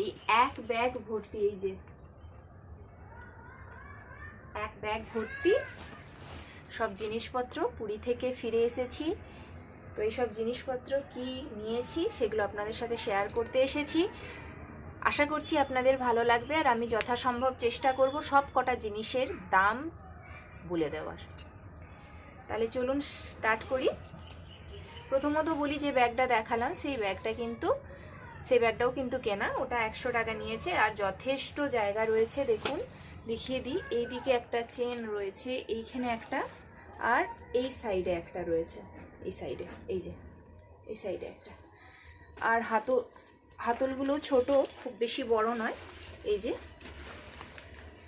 এই এক ব্যাগ ভর্তি, এই যে এক ব্যাগ ভর্তি সব জিনিসপত্র। পুরী থেকে ফিরে এসেছি, তো এইসব জিনিসপত্র কি নিয়েছি সেগুলো আপনাদের সাথে শেয়ার করতে এসেছি। আশা করছি আপনাদের ভালো লাগবে, আর আমি যথাসম্ভব চেষ্টা করব সব কটা জিনিসের দাম বলে দেওয়ার। তাহলে চলুন স্টার্ট করি। প্রথমত বলি, যে ব্যাগটা দেখালাম সেই ব্যাগটাও কিন্তু কেনা, ওটা 100 টাকা নিয়েছে। আর যথেষ্ট জায়গা রয়েছে, দেখুন দেখিয়ে দিই। এইদিকে একটা চেন রয়েছে, এইখানে একটা, আর এই সাইডে একটা রয়েছে, এই সাইডে, এই যে এই সাইডে একটা। আর হাতলগুলো ছোট, খুব বেশি বড় নয়, এই যে।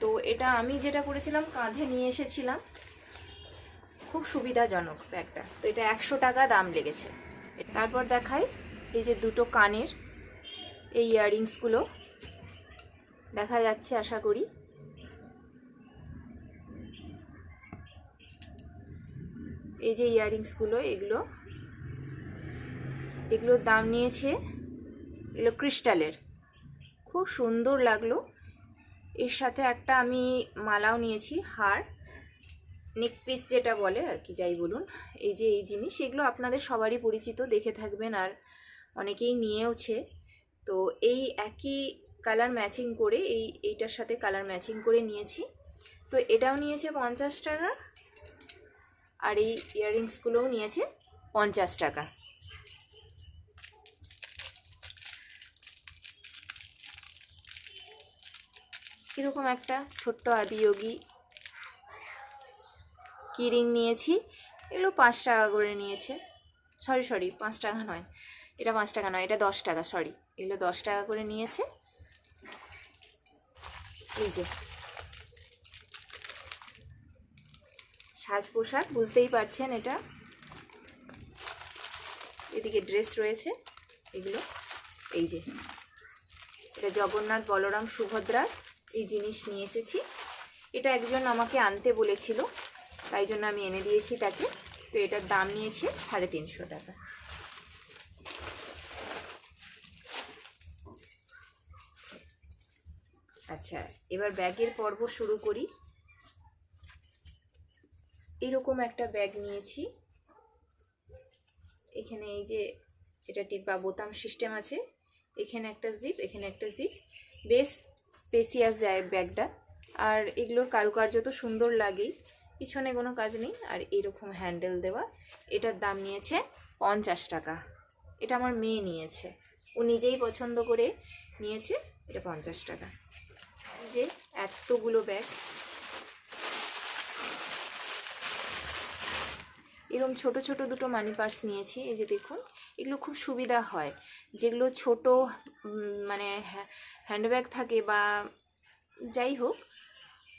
তো এটা আমি যেটা করেছিলাম কাঁধে নিয়ে এসেছিলাম, খুব সুবিধাজনক ব্যাগটা। তো এটা 100 টাকা দাম লেগেছে। তারপর দেখাই, এই যে দুটো কানের এই ইয়াররিংসগুলো দেখা যাচ্ছে আশা করি। এই যে ইয়াররিংসগুলো, এগুলোর দাম নিয়েছে, এগুলো ক্রিস্টালের, খুব সুন্দর লাগলো। এর সাথে একটা আমি মালাও নিয়েছি, হার, নেক পিস যেটা বলে আর কি, যাই বলুন। এই যে এই জিনিস, এগুলো আপনাদের সবারই পরিচিত, দেখে থাকবেন, আর অনেকেই নিয়েওছে। তো এই একই কালার ম্যাচিং করে, এইটার সাথে কালার ম্যাচিং করে নিয়েছি। তো এটাও নিয়েছে 50 টাকা, আর এই ইয়াররিংসগুলোও নিয়েছে 50 টাকা। এরকম একটা ছোট্ট আদিয়োগী কিরিং নিয়েছি, এগুলো 5 টাকা করে নিয়েছে। সরি 5 টাকা নয়, এটা 5 টাকা নয়, এটা 10 টাকা, সরি, এগুলো 10 টাকা করে নিয়েছে। এই যে সাজ পোশাক, বুঝতেই পারছেন এটা। এদিকে ড্রেস রয়েছে এগুলো, এই যে এটা জগন্নাথ, বলরাম, সুভদ্রা এই জিনিস নিয়ে এসেছি। এটা একজন আমাকে আনতে বলেছিল, তাই জন্য আমি এনে দিয়েছি তাকে। তো এটার দাম নিয়েছে 350 টাকা। আচ্ছা, এবার ব্যাগের পর্ব শুরু করি। এরকম একটা ব্যাগ নিয়েছি, এখানে এই যে এটা টিপা বোতাম সিস্টেম আছে, এখানে একটা জিপ, এখানে একটা জিপ, বেশ স্পেসিয়াস যায় ব্যাগটা। আর এগুলোর কারুকার্য তো সুন্দর লাগেই, পিছনে কোনো কাজ নেই, আর এরকম হ্যান্ডেল দেওয়া। এটার দাম নিয়েছে 50 টাকা। এটা আমার মেয়ে নিয়েছে, ও নিজেই পছন্দ করে নিয়েছে, এটা 50 টাকা। এই যে এতগুলো ব্যাগ, এরকম ছোট ছোট দুটো মানি পার্স নিয়েছি। এই যে দেখুন, এগুলো খুব সুবিধা হয়, যেগুলো ছোট মানে হ্যান্ডব্যাগ থাকে, বা যাই হোক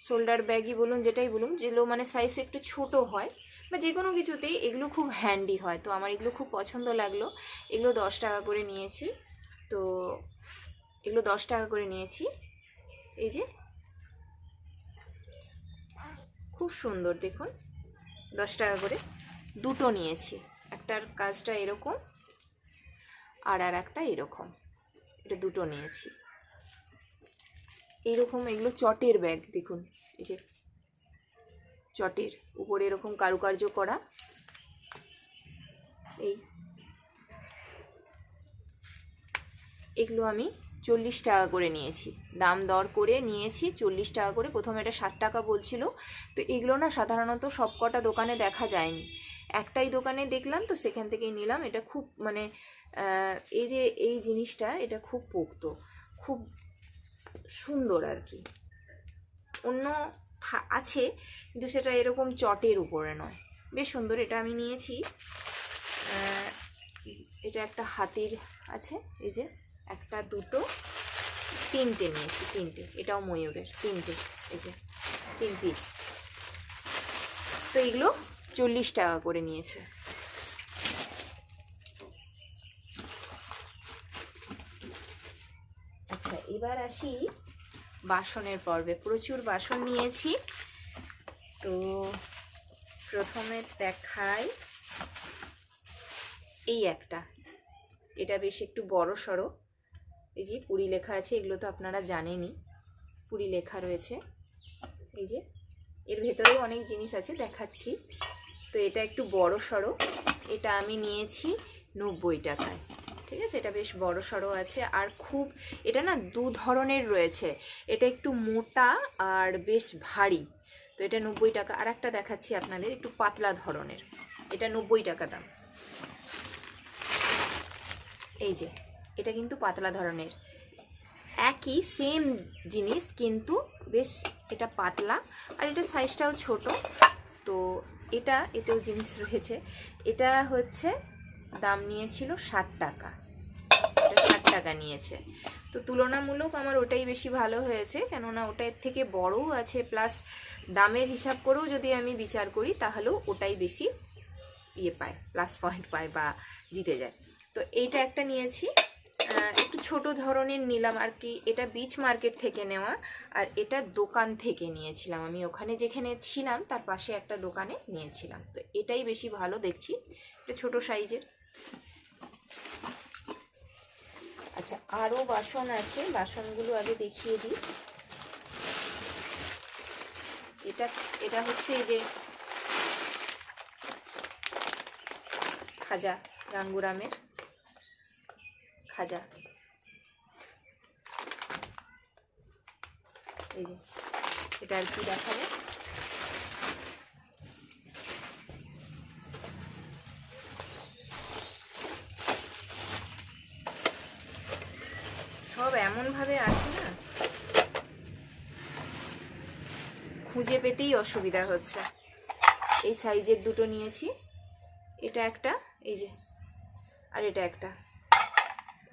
শোল্ডার ব্যাগই বলুন, যেটাই বলুন, যেগুলো মানে সাইজ একটু ছোট হয়, বা যে কোনো কিছুতেই এগুলো খুব হ্যান্ডি হয়। তো আমার এগুলো খুব পছন্দ লাগলো। এগুলো 10 টাকা করে নিয়েছি। তো এগুলো 10 টাকা করে নিয়েছি। এই যে খুব সুন্দর, দেখুন 10 টাকা করে দুটো নিয়েছি। একটার কাজটা এরকম, আর একটা এরকম, এটা দুটো নিয়েছি। এইরকম এগুলো চটের ব্যাগ, দেখুন এই যে চটের উপরে এরকম কারুকার্য করা। এগুলো আমি 40 টাকা করে নিয়েছি, দাম দর করে নিয়েছি 40 টাকা করে। প্রথমে এটা 60 টাকা বলছিল। তো এগুলো না সাধারণত সব কটা দোকানে দেখা যায়নি, একটাই দোকানে দেখলাম, তো সেখান থেকেই নিলাম। এটা খুব মানে এই যে এই জিনিসটা, এটা খুব পোক্ত, খুব সুন্দর আর কি। অন্য আছে কিন্তু সেটা এরকম চটের উপরে নয়, বেশ সুন্দর। এটা আমি নিয়েছি। এটা একটা হাতির আছে, এই যে একটা, দুটো, তিনটে নিয়েছি, তিনটে। এটাও ময়ূরের, তিনটে, এই যে 3 পিস। তো এগুলো 40 টাকা করে নিয়েছে। আচ্ছা, এবার আসি বাসনের পর্বে। প্রচুর বাসন নিয়েছি। তো প্রথমে দেখাই এই একটা, এটা বেশ একটু বড় সড়ো, এই যে পুরী লেখা আছে, এগুলো তো আপনারা জানেনই, পুরী লেখা রয়েছে। এই যে এর ভেতরেও অনেক জিনিস আছে, দেখাচ্ছি। তো এটা একটু বড় সড়ো, এটা আমি নিয়েছি 90 টাকায়। ঠিক আছে, এটা বেশ বড় সড়ো আছে। আর খুব এটা না দু ধরনের রয়েছে, এটা একটু মোটা আর বেশ ভারী। তো এটা 90 টাকা। আর একটা দেখাচ্ছি আপনাদের, একটু পাতলা ধরনের, এটা 90 টাকা দাম। এই যে এটা কিন্তু পাতলা ধরনের, একই সেম জিনিস কিন্তু বেশ এটা পাতলা আর এটা সাইজটাও ছোট। তো এতেও জিনিস রয়েছে। এটা হচ্ছে দাম নিয়েছিল 60 টাকা, এটা 60 টাকা নিয়েছে। তো তুলনামূলক আমার ওটাই বেশি ভালো হয়েছে, কেননা ওটা এর থেকে বড়ও আছে, প্লাস দামের হিসাব করেও যদি আমি বিচার করি তাহলেও ওটাই বেশি পায়, প্লাস পয়েন্ট পায় বা জিতে যায়। তো এইটা একটা নিয়েছি, একটু ছোট ধরনের নিলাম আর কি। এটা বিচ মার্কেট থেকে নেওয়া, আর এটা দোকান থেকে নিয়েছিলাম আমি, ওখানে যেখানে ছিলাম তার পাশে একটা দোকানে নিয়েছিলাম। তো এটাই বেশি ভালো দেখছি, এটা ছোট সাইজের। আচ্ছা, আরও বাসন আছে, বাসনগুলো আগে দেখিয়ে দিই। এটা হচ্ছে এই যে খাজা, গাঙ্গুরামের খাজা। এই যে এটা আর কি দেখাবে, সব এমনভাবে আছে না, খুঁজে পেতেই অসুবিধা হচ্ছে। এই সাইজের দুটো নিয়েছি, এটা একটা, এই যে, আর এটা একটা।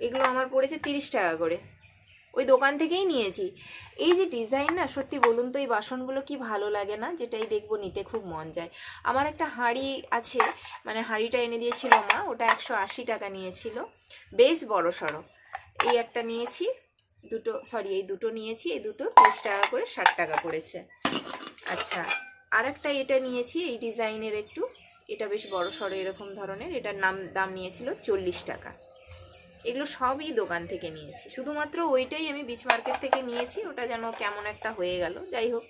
এগুলো আমার পড়েছে 30 টাকা করে, ওই দোকান থেকেই নিয়েছি। এই যে ডিজাইন না, সত্যি বলুন তো এই বাসনগুলো কি ভালো লাগে না, যেটাই দেখবো নিতে খুব মন যায়। আমার একটা হাঁড়ি আছে, মানে হাঁড়িটা এনে দিয়েছিল মা, ওটা 180 টাকা নিয়েছিল, বেশ বড় সড়ো। এই একটা নিয়েছি, এই দুটো নিয়েছি, এই দুটো 30 টাকা করে, 60 টাকা পড়েছে। আচ্ছা, আর একটা এটা নিয়েছি এই ডিজাইনের একটু, এটা বেশ বড় সড়ো এরকম ধরনের, এটার দাম নিয়েছিল 40 টাকা। এগুলো সবই দোকান থেকে নিয়েছি, শুধুমাত্র ওইটাই আমি বিচ মার্কেট থেকে নিয়েছি, ওটা যেন কেমন একটা হয়ে গেল, যাই হোক।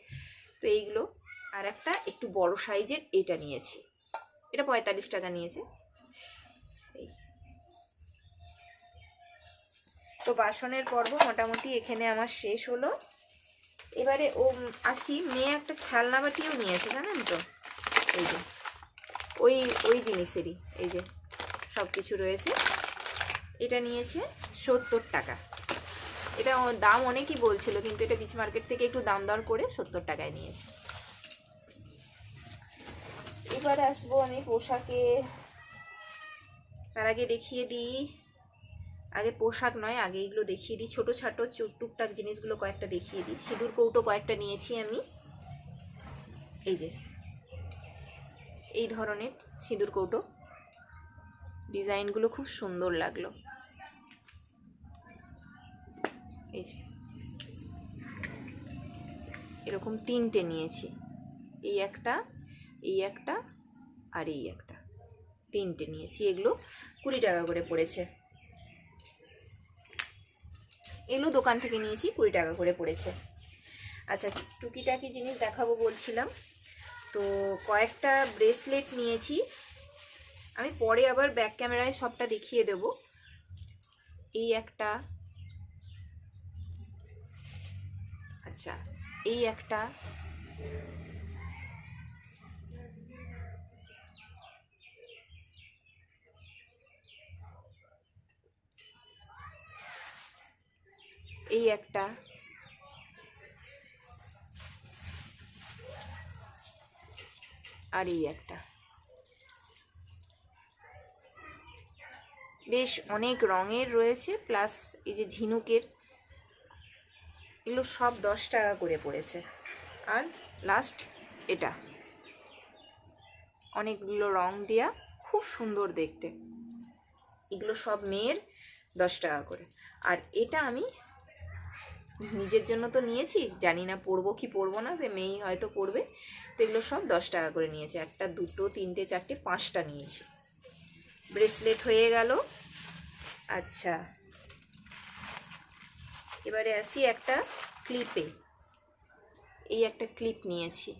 তো এইগুলো, আর একটা একটু বড় সাইজের এটা নিয়েছি, এটা 45 টাকা নিয়েছে। এই তো বাসনের পর্ব মোটামুটি এখানে আমার শেষ হলো। এবারে আসি, মেয়ে একটা খেলনা বাটিও নিয়েছে, জানেন তো, এই যে ওই জিনিসেরই, এই যে সব কিছু রয়েছে। এটা নিয়েছে 70 টাকা, এটা দাম অনেকই বলছিল, কিন্তু এটা বিচ মার্কেট থেকে একটু দাম দর করে 70 টাকায় নিয়েছে। এবারে আসবো আমি পোশাকে, তার আগে দেখিয়ে দিই, আগে পোশাক নয়, আগে এগুলো দেখিয়ে দিই, ছোটো ছাটো টুকটাক জিনিসগুলো কয়েকটা দেখিয়ে দিই। সিঁদুর কৌটো কয়েকটা নিয়েছি আমি, এই যে এই ধরনের সিঁদুর কৌটো, ডিজাইনগুলো খুব সুন্দর লাগলো। এই যে এরকম 3টে নিয়েছি, এই একটা, এই একটা, আর এই একটা, 3টে নিয়েছি। এগুলো 20 টাকা করে পড়েছে, এগুলো দোকান থেকে নিয়েছি, 20 টাকা করে পড়েছে। আচ্ছা, টুকিটাকি জিনিস দেখাবো বলছিলাম, তো কয়েকটা ব্রেসলেট নিয়েছি, আমি পরে আবার ব্যাক ক্যামেরায় সবটা দেখিয়ে দেব। এই একটা, আচ্ছা এই একটা, এই একটা, আর এই একটা। বেশ অনেক রঙের রয়েছে, প্লাস এই যে ঝিনুকের, এগুলো সব 10 টাকা করে পড়েছে। আর লাস্ট এটা, অনেকগুলো রং দেয়া, খুব সুন্দর দেখতে, এগুলো সব মেয়ের 10 টাকা করে। আর এটা আমি নিজের জন্য তো নিয়েছি, জানি না পরবো কি পরবো না, যে মেয়েই হয়তো পরবে, তো এগুলো সব 10 টাকা করে নিয়েছে। একটা, দুটো, তিনটে, চারটে, 5টা নিয়েছি। ব্রেসলেট হয়ে গেল। আচ্ছা, এবারে আসি একটা ক্লিপে। এই একটা ক্লিপ নিয়েছি,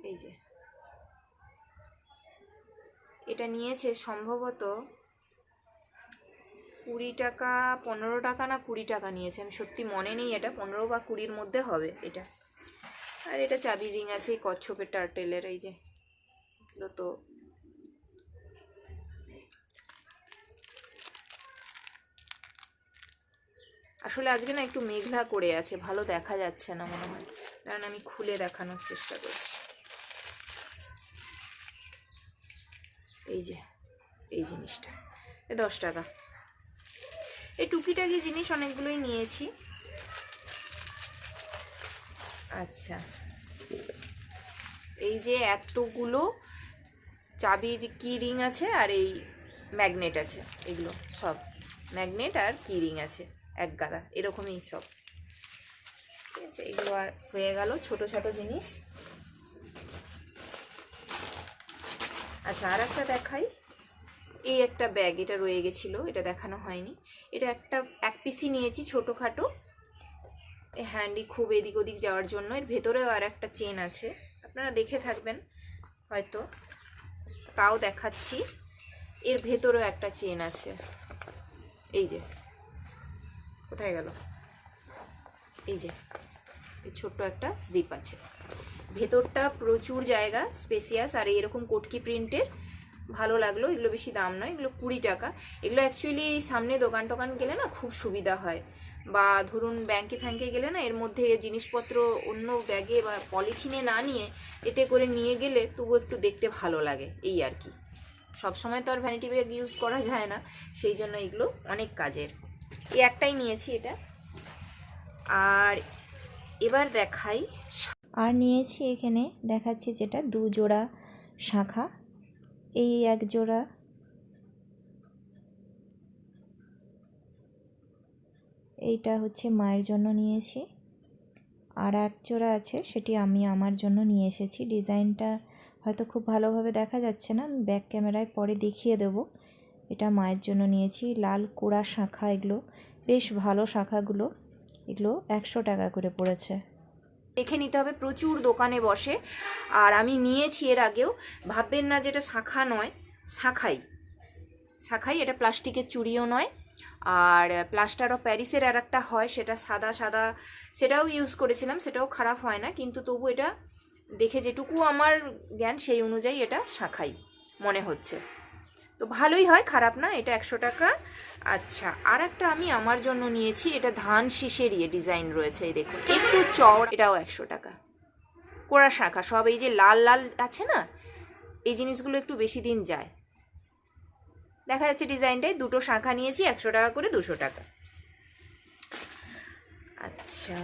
এই যে এটা নিয়েছে সম্ভবত 20 টাকা, 15 টাকা না 20 টাকা নিয়েছে, আমি সত্যি মনে নেই, এটা 15 বা 20-র মধ্যে হবে এটা। আর এটা চাবি রিং আছে এই কচ্ছপের টার্টেলের, এই যে এগুলো তো আসলে আজকে না একটু মেঘলা করে আছে, ভালো দেখা যাচ্ছে না মনে হয়, কারণ আমি খুলে দেখানোর চেষ্টা করছি। এই যে এই জিনিসটা 10 টাকা। এই টুকিটাকি জিনিস অনেকগুলোই নিয়েছি। আচ্ছা, এই যে এতগুলো চাবির কি রিং আছে আর এই ম্যাগনেট আছে, এগুলো সব ম্যাগনেট আর কি রিং আছে এক গাদা, এরকমই সব, ঠিক আছে। এগুলো আর হয়ে গেল ছোটো ছোটো জিনিস। আচ্ছা, আর একটা দেখাই। এই একটা ব্যাগ, এটা রয়ে গেছিলো, এটা দেখানো হয়নি। এটা এক পিসই নিয়েছি ছোটোখাটো, হ্যান্ডি খুব এদিক ওদিক যাওয়ার জন্য। এর ভেতরেও আর একটা চেন আছে, আপনারা দেখে থাকবেন হয়তো, তাও দেখাচ্ছি। এর ভেতরেও একটা চেন আছে, এই যে কোথায় গেল, এই যে এই ছোট্ট একটা জিপ আছে, ভেতরটা প্রচুর জায়গা, স্পেসিয়াস, আর এরকম কোটকি প্রিন্টের, ভালো লাগলো। এগুলো বেশি দাম নয়, এগুলো 20 টাকা। এগুলো অ্যাকচুয়ালি এই সামনে দোকান টোকান গেলে না খুব সুবিধা হয়, বা ধরুন ব্যাংকে ফ্যাঙ্কে গেলে না এর মধ্যে জিনিসপত্র অন্য ব্যাগে বা পলিথিনে না নিয়ে এতে করে নিয়ে গেলে তবু একটু দেখতে ভালো লাগে, এই আর কি। সবসময় তো আর ভ্যানিটি ব্যাগ ইউজ করা যায় না, সেই জন্য এগুলো অনেক কাজের। এই একটাই নিয়েছি এটা। আর এবার দেখাই, আর নিয়েছি এখানে দেখাচ্ছি যেটা 2 জোড়া শাঁখা, এই 1 জোড়া, এইটা হচ্ছে মায়ের জন্য নিয়েছি, আর 1 জোড়া আছে সেটি আমি আমার জন্য নিয়ে এসেছি। ডিজাইনটা হয়তো খুব ভালোভাবে দেখা যাচ্ছে না, আমি ব্যাক ক্যামেরায় পরে দেখিয়ে দেব। এটা মায়ের জন্য নিয়েছি, লাল কোড়া শাঁখা, এগুলো বেশ ভালো শাঁখাগুলো, এগুলো 100 টাকা করে পড়েছে। দেখে নিতে হবে, প্রচুর দোকানে বসে। আর আমি নিয়েছি এর আগেও, ভাববেন না যেটা শাঁখা নয়, শাঁখাই, এটা প্লাস্টিকের চুড়িও নয়। আর প্লাস্টার অফ প্যারিসের আর একটা হয়, সেটা সাদা সাদা, সেটাও ইউজ করেছিলাম, সেটাও খারাপ হয় না, কিন্তু তবু এটা দেখে যেটুকু আমার জ্ঞান সেই অনুযায়ী এটা শাঁখাই মনে হচ্ছে, তো ভালোই হয়, খারাপ না, এটা 100 টাকা। আচ্ছা, আর একটা আমি আমার জন্য নিয়েছি, এটা ধান শীষের ডিজাইন রয়েছে, এই দেখুন একটু চওড়া, এটাও 100 টাকা। কোড়া শাঁখা সব, এই যে লাল লাল আছে না, এই জিনিসগুলো একটু বেশি দিন যায়, দেখা যাচ্ছে ডিজাইনটায়। 2টো শাঁখা নিয়েছি, 100 টাকা করে, 200 টাকা। আচ্ছা,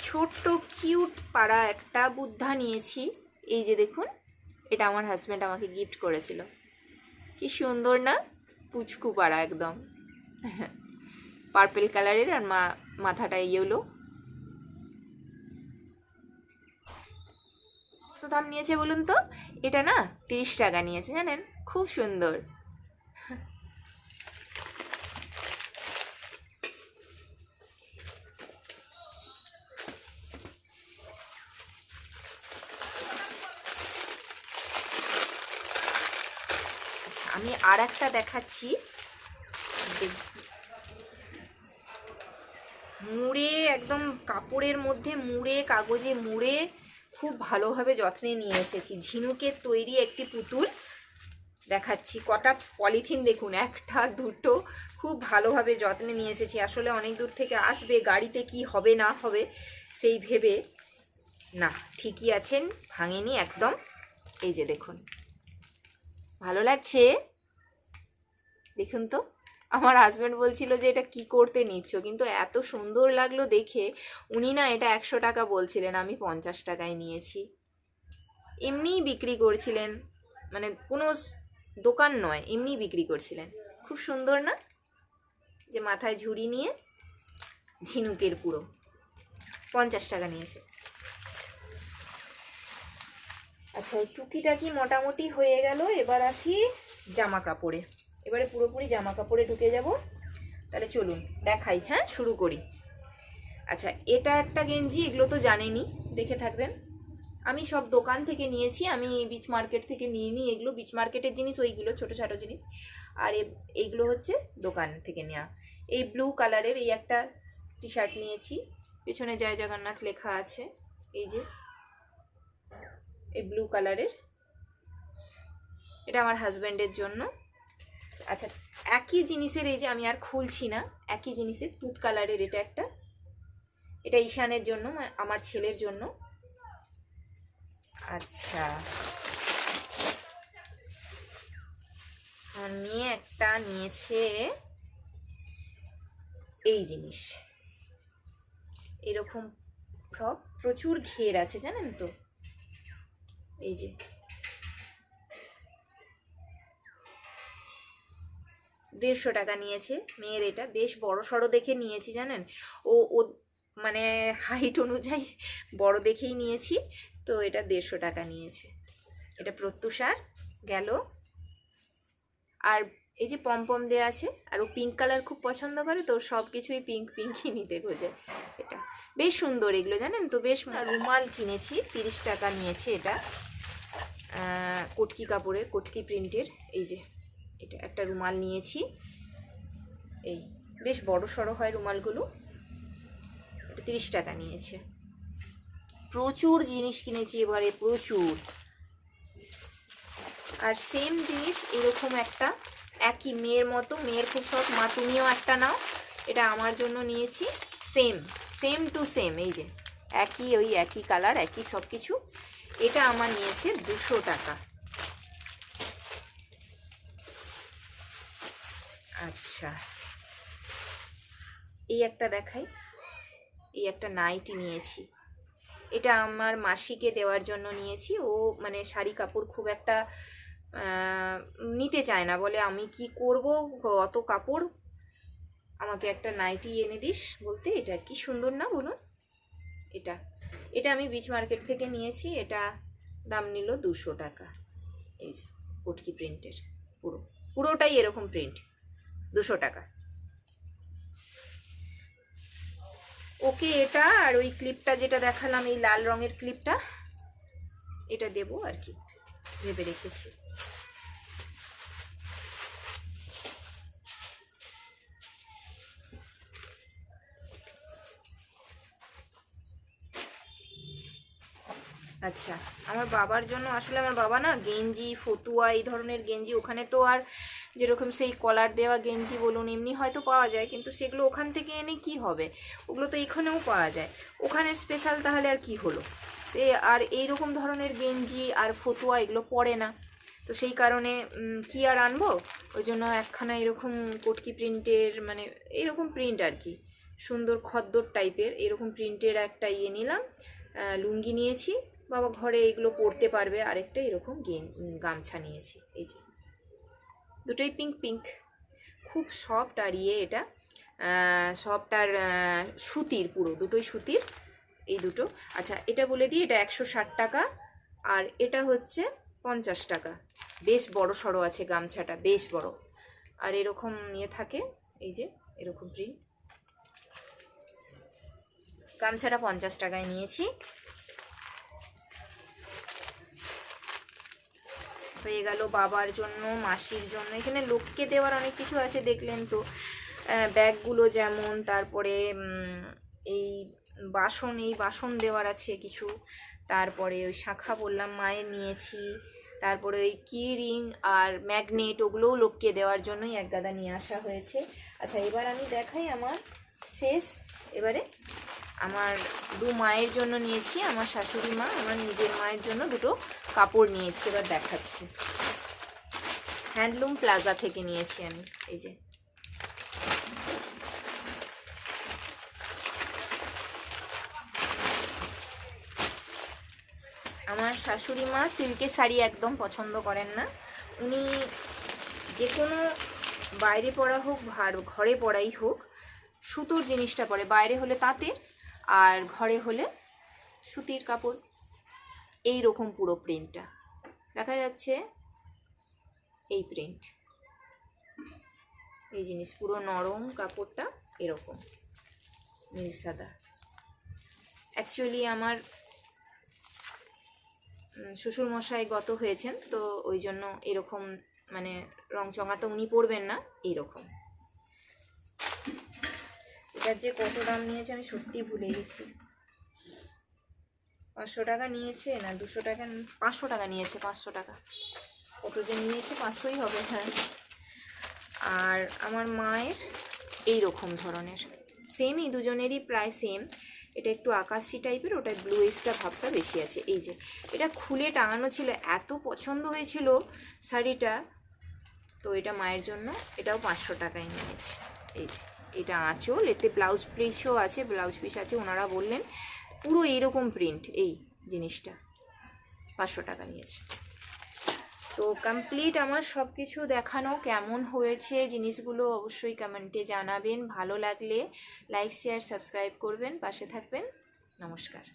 ছোট্ট কিউট পাড়া একটা বুদ্ধা নিয়েছি, এই যে দেখুন, এটা আমার হাজব্যান্ড আমাকে গিফট করেছিল, কি সুন্দর না, পুচকু পাড়া একদম, পার্পেল কালারের, আর মাথাটা ইয়েলো। তো দাম নিয়েছে বলুন তো, এটা না 30 টাকা নিয়েছে, জানেন, খুব সুন্দর। আমি আর একটা দেখাচ্ছি, মুড়ে, একদম কাপড়ের মধ্যে মুড়ে, কাগজে মুড়ে খুব ভালোভাবে যত্নে নিয়ে এসেছি, ঝিনুকের তৈরি একটি পুতুল দেখাচ্ছি। কটা পলিথিন দেখুন, 1টা 2টো, খুব ভালোভাবে যত্নে নিয়ে এসেছি। আসলে অনেক দূর থেকে আসবে, গাড়িতে কি হবে না হবে সেই ভেবে, না ঠিকই আছেন, ভাঙেনি একদম। এই যে দেখুন, ভালো লাগছে, দেখুন তো। আমার হাজব্যান্ড বলছিল যে এটা কি করতে নিচ্ছ, কিন্তু এত সুন্দর লাগলো দেখে। উনি না এটা 100 টাকা বলছিলেন, আমি 50 টাকায় নিয়েছি, এমনিই বিক্রি করছিলেন, মানে কোনো দোকান নয়, এমনিই বিক্রি করছিলেন। খুব সুন্দর না, যে মাথায় ঝুড়ি নিয়ে, ঝিনুকের পুরো, 50 টাকা নিয়েছে। আচ্ছা, এই টুকিটাকি মোটামুটি হয়ে গেল। এবার আসি জামা কাপড়ে। এবারে পুরোপুরি জামা কাপড়ে ঢুকে যাব। তাহলে চলুন দেখাই, হ্যাঁ শুরু করি। আচ্ছা, এটা একটা গেঞ্জি, এগুলো তো জানেনই, দেখে থাকবেন। আমি সব দোকান থেকে নিয়েছি, আমি বিচ মার্কেট থেকে নিয়ে নিই। এগুলো বিচ মার্কেটের জিনিস, ওইগুলো ছোটো ছাটো জিনিস। আর এইগুলো হচ্ছে দোকান থেকে নেওয়া। এই ব্লু কালারের এই একটা টি শার্ট নিয়েছি, পেছনে জয় জগন্নাথ লেখা আছে। এই যে এই ব্লু কালারের, এটা আমার হাজব্যান্ডের জন্য। আচ্ছা, একই জিনিসের, এই যে আমি আর খুলছি না, একই জিনিসের তুত কালারের এটা একটা, এটা ঈশানের জন্য, আমার ছেলের জন্য। আচ্ছা, মেয়ে একটা নিয়েছে এই জিনিস, এরকম ফ্রক, প্রচুর ঘের আছে জানেন তো। এই যে 150 টাকা নিয়েছে মেয়ের। এটা বেশ বড় সড়ো দেখে নিয়েছি জানেন, ও মানে হাইট অনুযায়ী বড় দেখেই নিয়েছি, তো এটা 150 টাকা নিয়েছে। এটা প্রত্যুষার গেল। আর এই যে পম দেওয়া আছে, আর ও পিঙ্ক কালার খুব পছন্দ করে, তো সব কিছুই পিঙ্ক পিঙ্কই নিতে খোঁজে। এটা বেশ সুন্দর এগুলো জানেন তো। বেশ রুমাল কিনেছি, 30 টাকা নিয়েছে এটা, কটকি কাপড়ের, কটকি প্রিন্টের। এই যে এটা একটা রুমাল নিয়েছি, এই বেশ বড় সড়ো হয় রুমালগুলো। এটা 30 টাকা নিয়েছে। প্রচুর জিনিস কিনেছি এবারে, প্রচুর। আর সেম জিনিস এরকম একটা, একই মেয়ের মতো, মেয়ের খুব শখ, মা তুমিও একটা নাও। এটা আমার জন্য নিয়েছি, সেম টু সেম, এই যে একই, ওই একই কালার, একই সব কিছু। এটা আমার নিয়েছে 200 টাকা। আচ্ছা, এই একটা দেখাই, এই একটা নাইটি নিয়েছি। এটা আমার মাসিকে দেওয়ার জন্য নিয়েছি। ও মানে শাড়ি কাপড় খুব একটা নিতে চায় না, বলে আমি কি করব অত কাপড়, আমাকে একটা নাইটি এনে দিস। বলতে এটা কি সুন্দর না বলুন। এটা আমি বিচ মার্কেট থেকে নিয়েছি। এটা দাম নিল 200 টাকা। এই যে কটকি প্রিন্টের, পুরোটাই এরকম প্রিন্ট, 200 টাকা। ওকে এটা, আর ওই ক্লিপটা যেটা দেখালাম, এই লাল রঙের ক্লিপটা, এটা দেবো আর কি ভেবে রেখেছি। আচ্ছা, আমার বাবার জন্য, আসলে আমার বাবা না গেঞ্জি, ফতুয়া, এই ধরনের গেঞ্জি, ওখানে তো আর যেরকম সেই কলার দেওয়া গেঞ্জি বলুন এমনি হয়তো পাওয়া যায়, কিন্তু সেগুলো ওখান থেকে এনে কি হবে, ওগুলো তো এখানেও পাওয়া যায়। ওখানে স্পেশাল তাহলে আর কি হলো সে, আর এইরকম ধরনের গেঞ্জি আর ফতুয়া এগুলো পরে না, তো সেই কারণে কি আর আনবো। ওই জন্য একখানা এরকম কটকি প্রিন্টের, মানে এরকম প্রিন্ট আর কি, সুন্দর খদ্দর টাইপের এরকম প্রিন্টের একটা নিলাম, লুঙ্গি নিয়েছি। বাবা ঘরে এগুলো পরতে পারবে। আরেকটা এরকম গামছা নিয়েছি। এই যে দুটোই পিঙ্ক পিঙ্ক, খুব সফট। আর এটা সফট আর সুতির, পুরো দুটোই সুতির এই দুটো। আচ্ছা, এটা বলে দিই, এটা 160 টাকা, আর এটা হচ্ছে 50 টাকা। বেশ বড় সড়ো আছে গামছাটা, বেশ বড়। আর এরকম থাকে, এই যে এরকম প্রিন্ট। গামছাটা 50 টাকায় নিয়েছি। হয়ে গেল বাবার জন্য, মাসির জন্য। এখানে লোককে দেওয়ার অনেক কিছু আছে, দেখলেন তো, ব্যাগগুলো যেমন, তারপরে এই বাসন দেওয়ার আছে কিছু, তারপরে ওই শাঁখা বললাম মায়ের নিয়েছি, তারপরে ওই কি রিং আর ম্যাগনেট, ওগুলোও লোককে দেওয়ার জন্যই এক গাদা নিয়ে আসা হয়েছে। আচ্ছা, এবার আমি দেখাই আমার শেষ। এবারে আমার 2 মায়ের জন্য নিয়েছি, আমার শাশুড়ি মা, আমার নিজের মায়ের জন্য 2টো কাপড় নিয়েছি। এবার দেখাচ্ছি, হ্যান্ডলুম প্লাজা থেকে নিয়েছি আমি। এই যে আমার শাশুড়ি মা সিল্কের শাড়ি একদম পছন্দ করেন না, উনি যে কোনো বাইরে পরা হোক, ঘরে পরাই হোক, সুতোর জিনিসটা পরে, বাইরে হলে তাঁতের আর ঘরে হলে সুতির কাপড়। এই রকম পুরো প্রিন্টটা দেখা যাচ্ছে, এই প্রিন্ট, এই জিনিস পুরো নরম কাপড়টা এরকম নীল সাদা। অ্যাকচুয়ালি আমার শ্বশুরমশাই গত হয়েছেন, তো ওই জন্য এরকম মানে রং চঙা তো উনি পরবেন না, এইরকম। এটার যে কত দাম নিয়েছে আমি সত্যি ভুলে গেছি। 500 টাকা নিয়েছে না 200 টাকা, 500 টাকা নিয়েছে, 500 টাকা। কত যে নিয়েছে, 500ই হবে, হ্যাঁ। আর আমার মায়ের এই রকম ধরনের সেমই, দুজনেরই প্রায় সেম। এটা একটু আকাশি টাইপের, ওটা ব্লুইশটা ভাবটা বেশি আছে। এই যে এটা খুলে টাঙানো ছিল, এত পছন্দ হয়েছিল শাড়িটা, তো এটা মায়ের জন্য, এটাও 500 টাকায় নিয়েছে। এই যে এটা আঁচল, এতে ব্লাউজ পিসও আছে, ব্লাউজ পিস আছে, ওনারা বললেন পুরো এইরকম প্রিন্ট, এই জিনিসটা 500 টাকা নিয়েছে। তো কমপ্লিট আমার সব কিছু দেখানো, কেমন হয়েছে জিনিসগুলো অবশ্যই কমেন্টে জানাবেন। ভালো লাগলে লাইক শেয়ার সাবস্ক্রাইব করবেন, পাশে থাকবেন। নমস্কার।